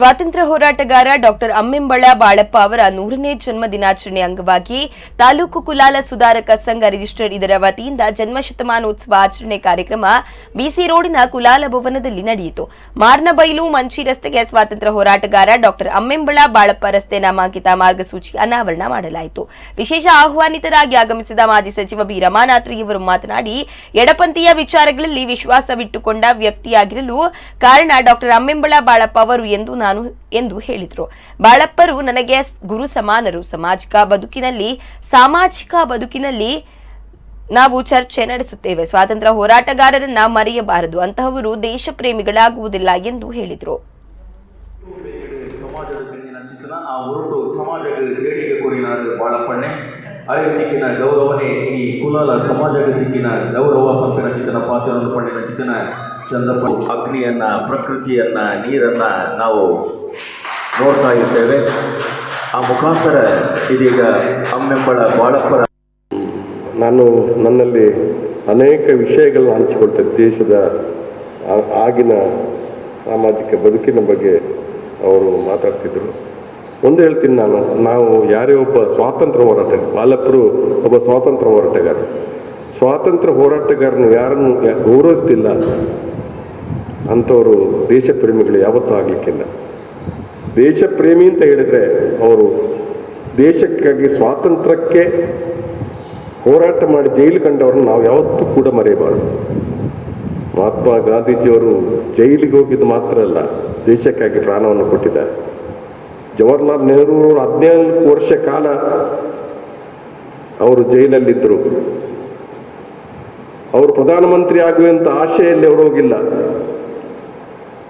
ಸ್ವಾತಂತ್ರ್ಯ ಹೋರಾಟಗಾರ ಡಾಕ್ಟರ್ ಅಮ್ಮೆಂಬಳ ಬಾಳಪ್ಪ ಅವರ 100ನೇ ಜನ್ಮ ದಿನಾಚರಣೆ ಅಂಗವಾಗಿ ತಾಲೂಕು ಕುಲಾಲ ಸುಧಾರಕ ಸಂಘ ರಿಜಿಸ್ಟರ್ ಇದರ ವತಿಯಿಂದ ಜನ್ಮಶತಮಾನೋತ್ಸವ ಆಚರಣೆ ಕಾರ್ಯಕ್ರಮ ಬಿಸಿ ರೋಡಿನ ಕುಲಾಲ ಭವನದಲ್ಲಿ ನಡೆಯಿತು. ಮಾರ್ನಬೈಲು ಮಂಚಿ ರಸ್ತೆಗೆ ಸ್ವಾತಂತ್ರ್ಯ ಹೋರಾಟಗಾರ ಡಾಕ್ಟರ್ ಅಮ್ಮೆಂಬಳ ಬಾಳಪ್ಪ ರಸ್ತೆ ನಾಮಾಂಕಿತ ಮಾರ್ಗಸೂಚಿ ಅನಾವರಣ ಮಾಡಲಾಯಿತು. ವಿಶೇಷ ಆಹ್ವಾನಿತರಾಗಿ ಆಗಮಿಸಿದ ಮಾಜಿ ಸಚಿವ ಬಿ ರಮಾನಾಥ್ರಿ ಇವರು ಮಾತನಾಡಿ, ಎಡಪಂಥೀಯ ವಿಚಾರಗಳಲ್ಲಿ ವಿಶ್ವಾಸವಿಟ್ಟುಕೊಂಡ ವ್ಯಕ್ತಿಯಾಗಿರಲು ಕಾರಣ ಡಾಕ್ಟರ್ ಅಮ್ಮೆಂಬಳ ಬಾಳಪ್ಪ ಅವರು ಎಂದು ಹೇಳಿದರು. ಬಾಳಪ್ಪರು ನನಗೆ ಗುರು ಸಮಾನರು. ಸಾಮಾಜಿಕ ಬದುಕಿನಲ್ಲಿ ನಾವು ಚರ್ಚೆ ನಡೆಸುತ್ತೇವೆ. ಸ್ವಾತಂತ್ರ್ಯ ಹೋರಾಟಗಾರರನ್ನ ಮರೆಯಬಾರದು. ಅಂತಹವರು ದೇಶ ಪ್ರೇಮಿಗಳಾಗುವುದಿಲ್ಲ ಎಂದು ಹೇಳಿದರು. ಸಮಾಜದ ಬೆನ್ನಿನ ಚಿಂತನ ಆ ಹೊರಟು ಸಮಾಜಕ್ಕೆ ದೇಡಿಗೆ ಕೊರಿನಾರು ಬಾಳಪ್ಪಣ್ಣೆ ಅರಿತಿಕ್ಕಿನ ಗೌರವನೇ ಈ ಕುಲಾಲ ಸಮಾಜಕ್ಕೆ ದಿಕ್ಕಿನ ಗೌರವ ಪಂಪಿನ ಚಿಂತನ ಪಾತ್ರವನ್ನು ಪಣ್ಣಿನ ಚಿಂತನ ಚಂದಪ್ಪ ಅಗ್ನಿಯನ್ನ ಪ್ರಕೃತಿಯನ್ನ ನೀರನ್ನ ನಾವು ನೋಡ್ತಾ ಇದ್ದೇವೆ. ಆ ಮುಖಾಂತರ ಇದೀಗ ಅಮ್ಮೆಂಬಳ ಬಾಳಪ್ಪರ ನಾನು ನನ್ನಲ್ಲಿ ಅನೇಕ ವಿಷಯಗಳನ್ನು ಹಂಚಿಕೊಳ್ತೇನೆ. ದೇಶದ ಆಗಿನ ಸಾಮಾಜಿಕ ಬದುಕಿನ ಬಗ್ಗೆ ಅವರು ಮಾತಾಡ್ತಿದ್ರು. ಒಂದು ಹೇಳ್ತೀನಿ, ನಾವು ಯಾರೇ ಒಬ್ಬ ಸ್ವಾತಂತ್ರ್ಯ ಹೋರಾಟಗಾರ, ಬಾಳಪ್ಪರು ಒಬ್ಬ ಸ್ವಾತಂತ್ರ್ಯ ಹೋರಾಟಗಾರ. ಸ್ವಾತಂತ್ರ್ಯ ಹೋರಾಟಗಾರನು ಯಾರನ್ನು ಗೌರವಿಸ್ತಿಲ್ಲ ಅಂಥವರು ದೇಶ ಪ್ರೇಮಿಗಳು ಯಾವತ್ತೂ ಆಗಲಿಕ್ಕಿಲ್ಲ. ದೇಶ ಪ್ರೇಮಿ ಅಂತ ಹೇಳಿದರೆ ಅವರು ದೇಶಕ್ಕಾಗಿ ಸ್ವಾತಂತ್ರ್ಯಕ್ಕೆ ಹೋರಾಟ ಮಾಡಿ ಜೈಲು ಕಂಡವ್ರನ್ನ ನಾವು ಯಾವತ್ತೂ ಕೂಡ ಮರೆಯಬಾರದು. ಮಹಾತ್ಮ ಗಾಂಧೀಜಿಯವರು ಜೈಲಿಗೆ ಹೋಗಿದ್ದು ಮಾತ್ರ ಅಲ್ಲ, ದೇಶಕ್ಕಾಗಿ ಪ್ರಾಣವನ್ನು ಕೊಟ್ಟಿದ್ದಾರೆ. ಜವಾಹರ್ಲಾಲ್ ನೆಹರು ಅವರು 14 ವರ್ಷ ಕಾಲ ಅವರು ಜೈಲಲ್ಲಿದ್ದರು. ಅವರು ಪ್ರಧಾನಮಂತ್ರಿ ಆಗುವಂಥ ಆಶೆಯಲ್ಲಿ ಅವರು ಹೋಗಿಲ್ಲ.